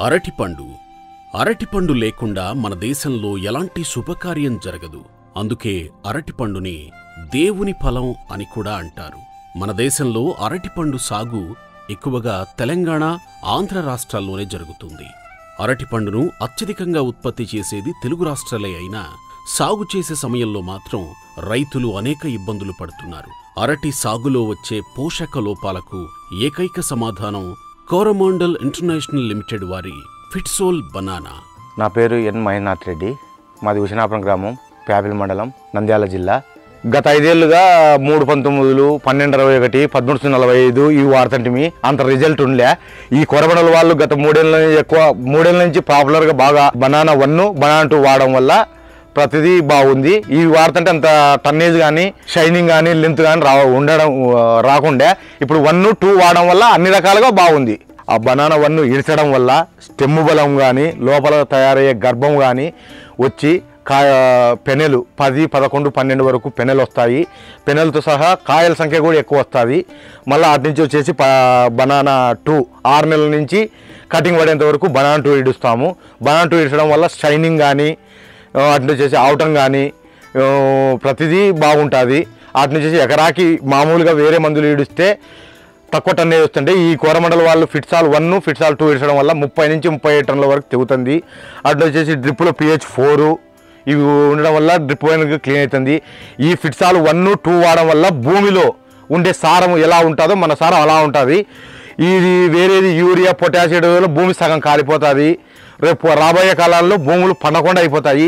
అరటిపండు. అరటిపండు లేకుండా మన దేశంలో ఎలాంటి శుభకార్యం జరగదు. అందుకే అరటిపండుని దేవుని ఫలం అని కూడా అంటారు. మన దేశంలో అరటిపండు సాగు ఎక్కువగా తెలంగాణ, ఆంధ్ర రాష్ట్రాల్లోనే జరుగుతుంది. అరటిపండును అత్యధికంగా ఉత్పత్తి చేసేది తెలుగు రాష్ట్రాలే అయినా సాగు చేసే సమయంలో మాత్రం రైతులు అనేక ఇబ్బందులు పడుతున్నారు. అరటి సాగులో వచ్చే పోషక లోపాలకు ఏకైక సమాధానం కోరమాండల్ ఇంటర్నేషనల్ లిమిటెడ్ వారి ఫిట్సోల్ బనానా. నా పేరు ఎన్ మహేంద్రనాథ్ రెడ్డి. మాది హుసేనాపురం గ్రామం, ప్యాపిల్ మండలం, నంద్యాల జిల్లా. గత 5 ఏళ్లుగా 319, 1221, 1345 ఇవి వాడుతుంటే అంత రిజల్ట్ ఉండలే. ఈ కొరబండల వాళ్ళు గత 3 ఏళ్ళ నుంచి పాపులర్గా బాగా బనానా 1, బనానా 2 వాడడం వల్ల ప్రతిదీ బాగుంది. ఇవి వాడుతుంటే అంత టన్నేజ్ కానీ, షైనింగ్ కానీ, లెంత్ కానీ రాకుండా ఇప్పుడు 1, 2 వాడడం వల్ల అన్ని రకాలుగా బాగుంది. ఆ బనానా 1 ఇడ్చడం వల్ల స్టెమ్ బలం కానీ, లోపల తయారయ్యే గర్భం కానీ వచ్చి పెనెలు 10, 11, 12 వరకు పెనెలు వస్తాయి. పెనెలతో సహా కాయల సంఖ్య కూడా ఎక్కువ వస్తుంది. మళ్ళీ అటు నుంచి వచ్చేసి బనానా 2 6 నెలల నుంచి కటింగ్ పడేంత వరకు బనానా 2 ఇడుస్తాము. బనానా 2 ఇడ్చడం వల్ల షైనింగ్ కానీ, అటు నుంచి వచ్చేసి అవటం కానీ ప్రతిదీ బాగుంటుంది. అటు నుంచి వచ్చేసి ఎకరాకి మామూలుగా వేరే మందులు ఇడిస్తే తక్కువ టన్నేజ్ వస్తుంటే ఈ కోరమండల వాళ్ళు ఫిట్సాల్ 1, ఫిట్సాల్ 2 ఇడ్చడం వల్ల 30 నుంచి 37 టన్నుల వరకు తెగుతుంది. అటు వచ్చేసి డ్రిప్లో pH 4 ఇవి ఉండడం వల్ల డ్రిప్ క్లీన్ అవుతుంది. ఈ ఫిట్సాల్ 1, 2 వాడడం వల్ల భూమిలో ఉండే సారం ఎలా ఉంటుందో మన సారం అలా ఉంటుంది. ఇది వేరేది యూరియా, పొటాషియం భూమి సగం కాలిపోతుంది. రేపు రాబోయే కాలాల్లో భూములు పండకుండా అయిపోతాయి.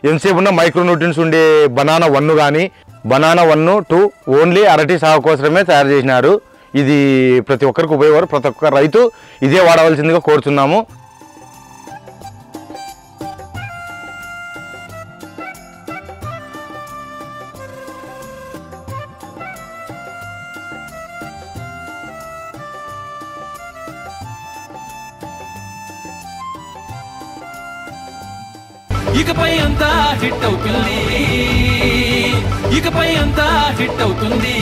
ఎంతసేపు ఉన్న మైక్రోన్యూట్రియన్స్ ఉండే బనానా 1 కానీ, బనానా 1, 2 ఓన్లీ అరటి సాగు కోసమే తయారు చేసినారు. ఇది ప్రతి ఒక్కరికి ఉపయోగపడు. ప్రతి ఒక్క రైతు ఇదే వాడవలసిందిగా కోరుతున్నాము. ఇకపై అంతా హిట్ అవుతుంది, ఇకపై అంతా హిట్ అవుతుంది.